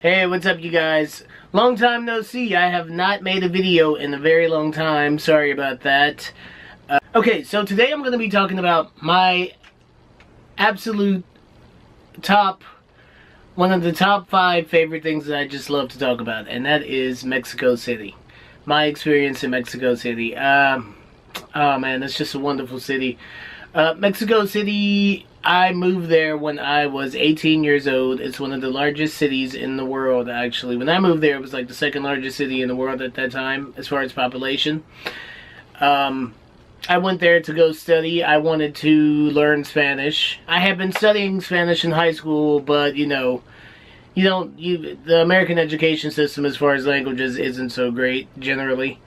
Hey, what's up you guys? Long time no see. I have not made a video in a very long time. Sorry about that. Okay, so today I'm going to be talking about my absolute one of the top 5 favorite things that I just love to talk about, and that is Mexico City. My experience in Mexico City. Oh man, it's just a wonderful city. Mexico City, I moved there when I was 18 years old. It's one of the largest cities in the world, actually. When I moved there, it was like the second largest city in the world at that time, as far as population. I went there to go study. I wanted to learn Spanish. I had been studying Spanish in high school, but the American education system as far as languages isn't so great, generally.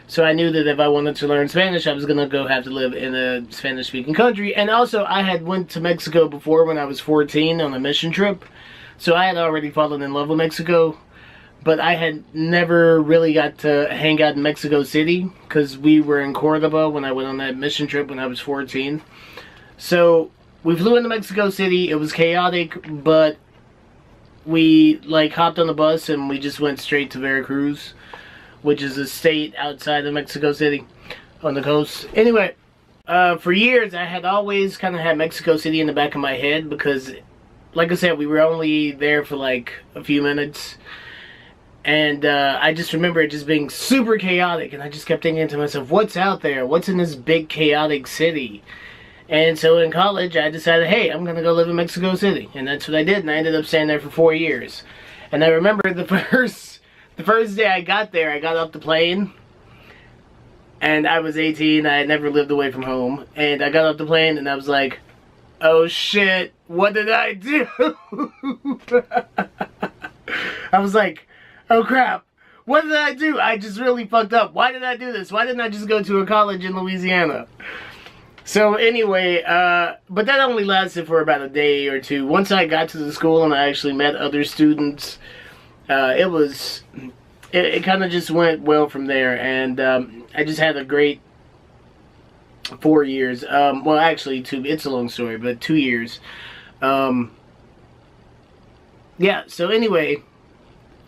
So I knew that if I wanted to learn Spanish, I was going to have to live in a Spanish-speaking country. And also, I had went to Mexico before when I was 14 on a mission trip. So I had already fallen in love with Mexico. But I had never really got to hang out in Mexico City because we were in Cordoba when I went on that mission trip when I was 14. So we flew into Mexico City. It was chaotic, but we hopped on the bus and we just went straight to Veracruz, which is a state outside of Mexico City on the coast. Anyway, for years I had always kind of had Mexico City in the back of my head because, like I said, we were only there for like a few minutes. And I just remember it just being super chaotic, and I just kept thinking to myself, what's out there? What's in this big chaotic city? And so in college, I decided, hey, I'm going to go live in Mexico City. And that's what I did, and I ended up staying there for 4 years. And I remember the first day I got there, I got off the plane, and I was 18, I had never lived away from home. And I got off the plane, and I was like, oh shit, what did I do? I was like, oh crap, what did I do? I just really fucked up. Why did I do this? Why didn't I just go to a college in Louisiana? So anyway, but that only lasted for about a day or two. Once I got to the school and I actually met other students, it kind of just went well from there. And I just had a great 4 years. Well, actually, it's a long story, but 2 years. Yeah, so anyway,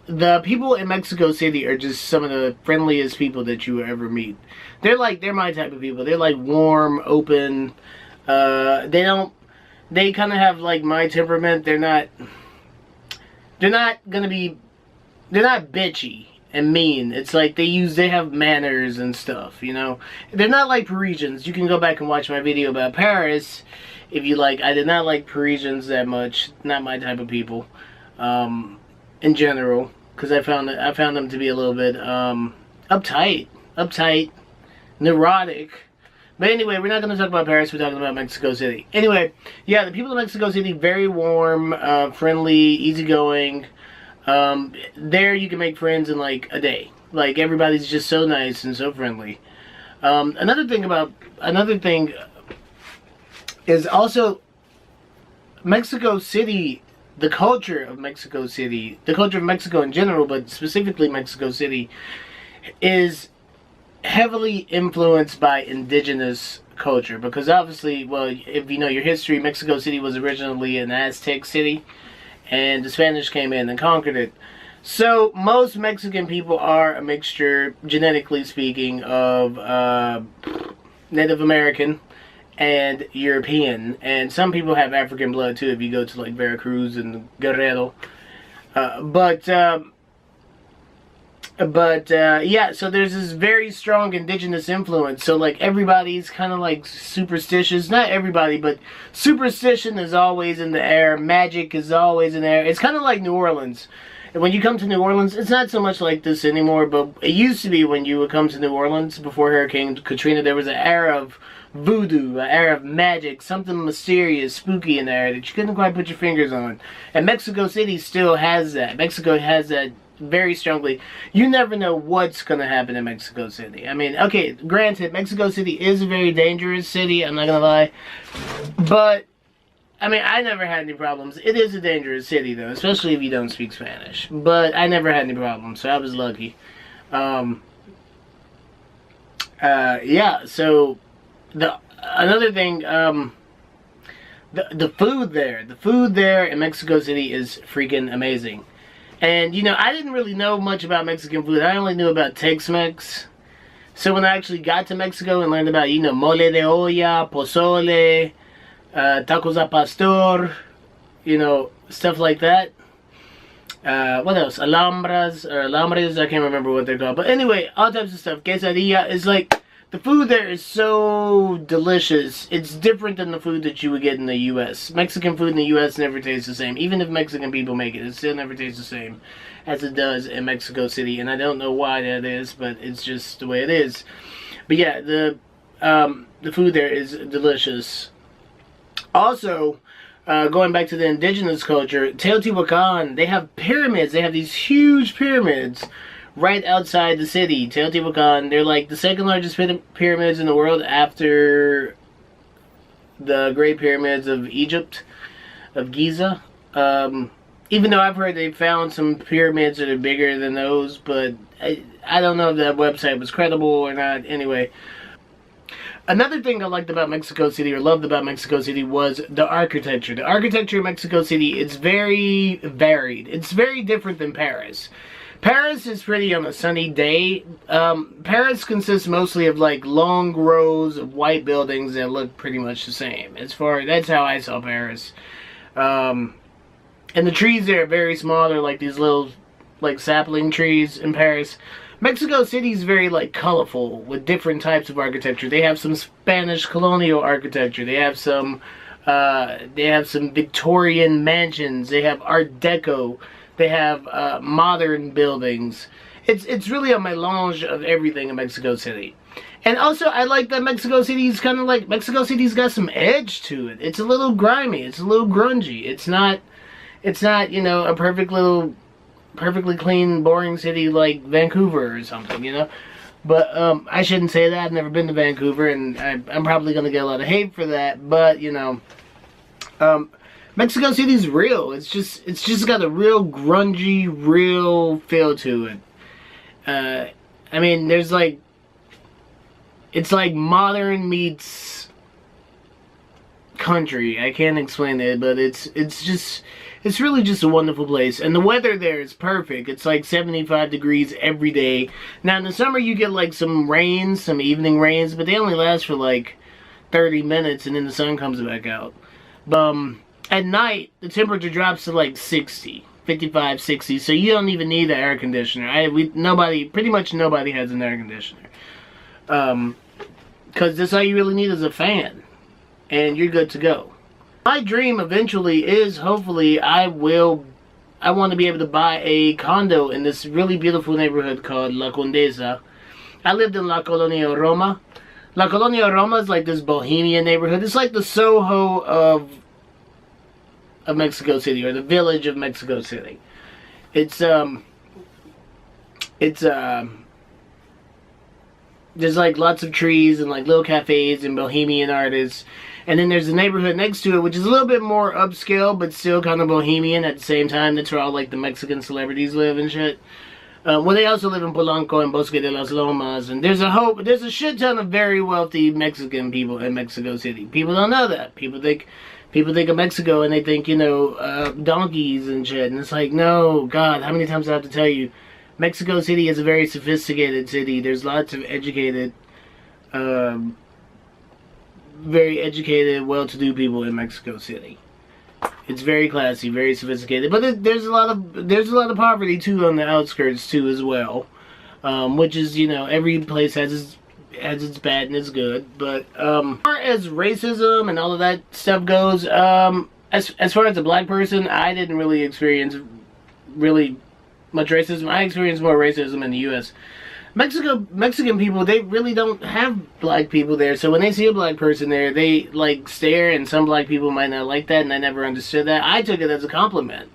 the people in Mexico City are just some of the friendliest people that you will ever meet. They're my type of people. They're like warm, open. They kind of have like my temperament. They're not bitchy and mean. It's like they have manners and stuff, you know. They're not like Parisians. You can go back and watch my video about Paris if you like. I did not like Parisians that much. Not my type of people. In general, because I found them to be a little bit uptight, neurotic. But anyway, we're not going to talk about Paris. We're talking about Mexico City. Anyway, yeah, the people of Mexico City, very warm, friendly, easing. There you can make friends in like a day. Like everybody's just so nice and so friendly. Another thing is also Mexico City. The culture of Mexico City, the culture of Mexico in general, but specifically Mexico City, is heavily influenced by indigenous culture. Because obviously, well, if you know your history, Mexico City was originally an Aztec city, and the Spanish came in and conquered it. So most Mexican people are a mixture, genetically speaking, of Native American and European, and some people have African blood too if you go to like Veracruz and Guerrero, yeah, so there's this very strong indigenous influence. So like everybody's kind of like superstitious. Not everybody, but superstition is always in the air. Magic is always in the air. It's kind of like New Orleans. And when you come to New Orleans, it's not so much like this anymore, but it used to be when you would come to New Orleans before Hurricane Katrina. There was an era of voodoo, an era of magic, something mysterious, spooky in there that you couldn't quite put your fingers on. And Mexico City still has that. Mexico has that very strongly. You never know what's going to happen in Mexico City. I mean, okay, granted, Mexico City is a very dangerous city, I'm not going to lie. But, I mean, I never had any problems. It is a dangerous city, though, especially if you don't speak Spanish. But I never had any problems, so I was lucky. Yeah, so another thing, the food there in Mexico City is freaking amazing. And, you know, I didn't really know much about Mexican food. I only knew about Tex-Mex. So when I actually got to Mexico and learned about, you know, mole de olla, pozole, tacos al pastor, you know, stuff like that. What else? Alhambras, I can't remember what they're called. But anyway, all types of stuff. Quesadilla is like, the food there is so delicious. It's different than the food that you would get in the U.S. Mexican food in the U.S. never tastes the same. Even if Mexican people make it, it still never tastes the same as it does in Mexico City. And I don't know why that is, but it's just the way it is. But yeah, the food there is delicious. Also, going back to the indigenous culture, Teotihuacan, they have pyramids. They have these huge pyramids right outside the city. Teotihuacan, they're like the second largest pyramids in the world after the Great Pyramids of Egypt, of Giza. Even though I've heard they found some pyramids that are bigger than those, but I don't know if that website was credible or not. Anyway, another thing I liked about Mexico City, or loved about Mexico City, was the architecture. The architecture of Mexico City is very varied. It's very different than Paris. Paris is pretty on a sunny day. Paris consists mostly of like long rows of white buildings that look pretty much the same. That's how I saw Paris. And the trees there are very small. They're like these little like sapling trees in Paris. Mexico City is very like colorful with different types of architecture. They have some Spanish colonial architecture. They have some Victorian mansions. They have Art Deco. They have modern buildings. It's really a melange of everything in Mexico City. And also, I like that Mexico City's kind of like, Mexico City's got some edge to it. It's a little grimy. It's a little grungy. It's not, you know, a perfectly clean, boring city like Vancouver or something, you know? But I shouldn't say that. I've never been to Vancouver, and I'm probably going to get a lot of hate for that. But, you know, Mexico City's real. It's just got a real grungy, real feel to it. I mean, there's like, it's like modern meets country. I can't explain it, but it's really just a wonderful place. And the weather there is perfect. It's like 75 degrees every day. Now in the summer you get like some rains, some evening rains, but they only last for like 30 minutes and then the sun comes back out. At night, the temperature drops to like 60, 55, 60, so you don't even need an air conditioner. Pretty much nobody has an air conditioner. Because that's all you really need is a fan, and you're good to go. My dream eventually is, hopefully, I want to be able to buy a condo in this really beautiful neighborhood called La Condesa. I lived in La Colonia Roma. La Colonia Roma is like this bohemian neighborhood. It's like the Soho of Mexico City, or the village of Mexico City. There's like lots of trees and like little cafes and bohemian artists. And then there's a neighborhood next to it, which is a little bit more upscale, but still kind of bohemian at the same time. That's where all like the Mexican celebrities live and shit. Well, they also live in Polanco and Bosque de las Lomas, and there's a shit ton of very wealthy Mexican people in Mexico City. People don't know that. People think of Mexico and they think, you know, donkeys and shit. And it's like, no, God, how many times do I have to tell you? Mexico City is a very sophisticated city. There's lots of educated, very educated, well-to-do people in Mexico City. It's very classy, very sophisticated. But there's a lot of poverty too on the outskirts too as well, which is, you know, every place has its bad and its good. But as far as racism and all of that stuff goes, as far as a black person, I didn't really experience really much racism. I experienced more racism in the U.S. Mexican people, they really don't have black people there, so when they see a black person there, they like stare, and some black people might not like that, and I never understood that. I took it as a compliment.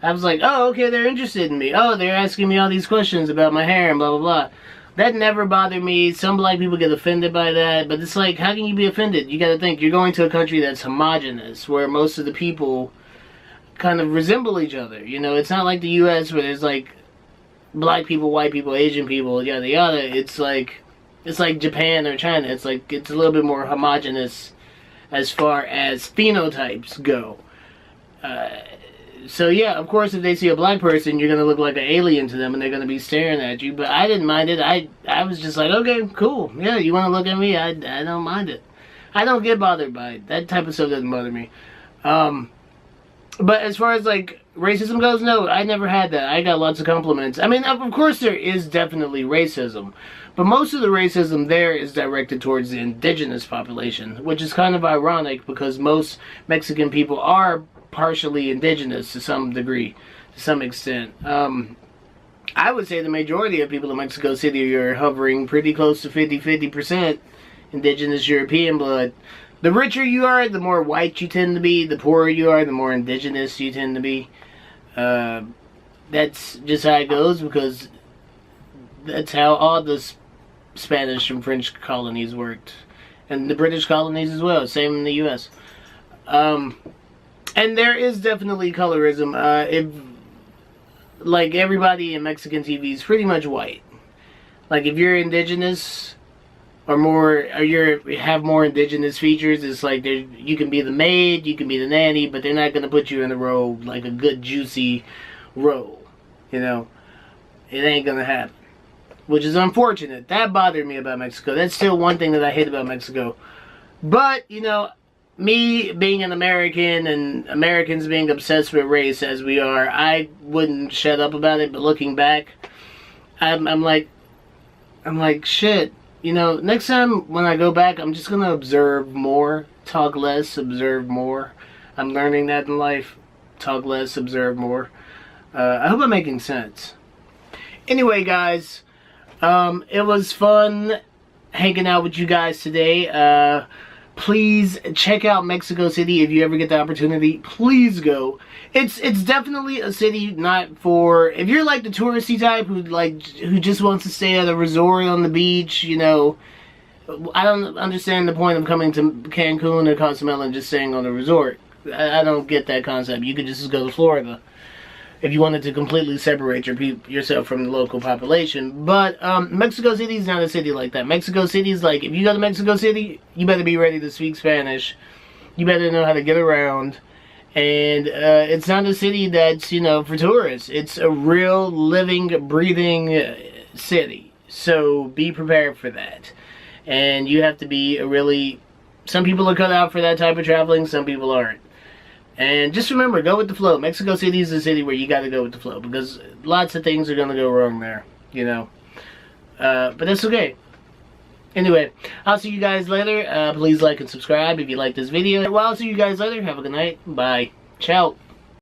I was like, oh, okay, they're interested in me. Oh, they're asking me all these questions about my hair and blah, blah, blah. That never bothered me. Some black people get offended by that, but it's like, how can you be offended? You gotta think, you're going to a country that's homogenous, where most of the people kind of resemble each other. You know, it's not like the U.S. where there's like black people, white people, Asian people, yada yada. It's like Japan or China. It's a little bit more homogenous as far as phenotypes go. So yeah, of course, if they see a black person, you're gonna look like an alien to them, and they're gonna be staring at you. But I didn't mind it. I was just like, okay, cool. Yeah, you want to look at me? I don't mind it. I don't get bothered by it. That type of stuff doesn't bother me. But as far as like racism goes, no, I never had that. I got lots of compliments. I mean, of course, there is definitely racism, but most of the racism there is directed towards the indigenous population, which is kind of ironic because most Mexican people are partially indigenous to some degree, to some extent. I would say the majority of people in Mexico City are hovering pretty close to 50% indigenous European blood. The richer you are, the more white you tend to be. The poorer you are, the more indigenous you tend to be. That's just how it goes, because that's how all the Spanish and French colonies worked. And the British colonies as well. Same in the U.S. And there is definitely colorism. Like, everybody in Mexican TV is pretty much white. Like, if you're indigenous, or you have more indigenous features, it's like you can be the maid, you can be the nanny, but they're not going to put you in a role, like a good, juicy role. You know? It ain't going to happen. Which is unfortunate. That bothered me about Mexico. That's still one thing that I hate about Mexico. But, you know, me being an American and Americans being obsessed with race as we are, I wouldn't shut up about it. But looking back, I'm like, shit. You know, next time when I go back, I'm just gonna observe more, talk less, observe more. I'm learning that in life. Talk less, observe more. I hope I'm making sense. Anyway, guys, it was fun hanging out with you guys today. Please check out Mexico City if you ever get the opportunity. Please go. It's definitely a city not for, if you're like the touristy type who just wants to stay at a resort on the beach, you know. I don't understand the point of coming to Cancun or Cozumel and just staying on a resort. I don't get that concept. You could just go to Florida if you wanted to completely separate yourself from the local population. But Mexico City is not a city like that. Mexico City is like, if you go to Mexico City, you better be ready to speak Spanish. You better know how to get around. And it's not a city that's, you know, for tourists. It's a real living, breathing city. So be prepared for that. And you have to be some people are cut out for that type of traveling, some people aren't. And just remember, go with the flow. Mexico City is a city where you gotta go with the flow, because lots of things are gonna go wrong there, you know. But that's okay. Anyway, I'll see you guys later. Please like and subscribe if you like this video. Well, I'll see you guys later. Have a good night. Bye. Ciao.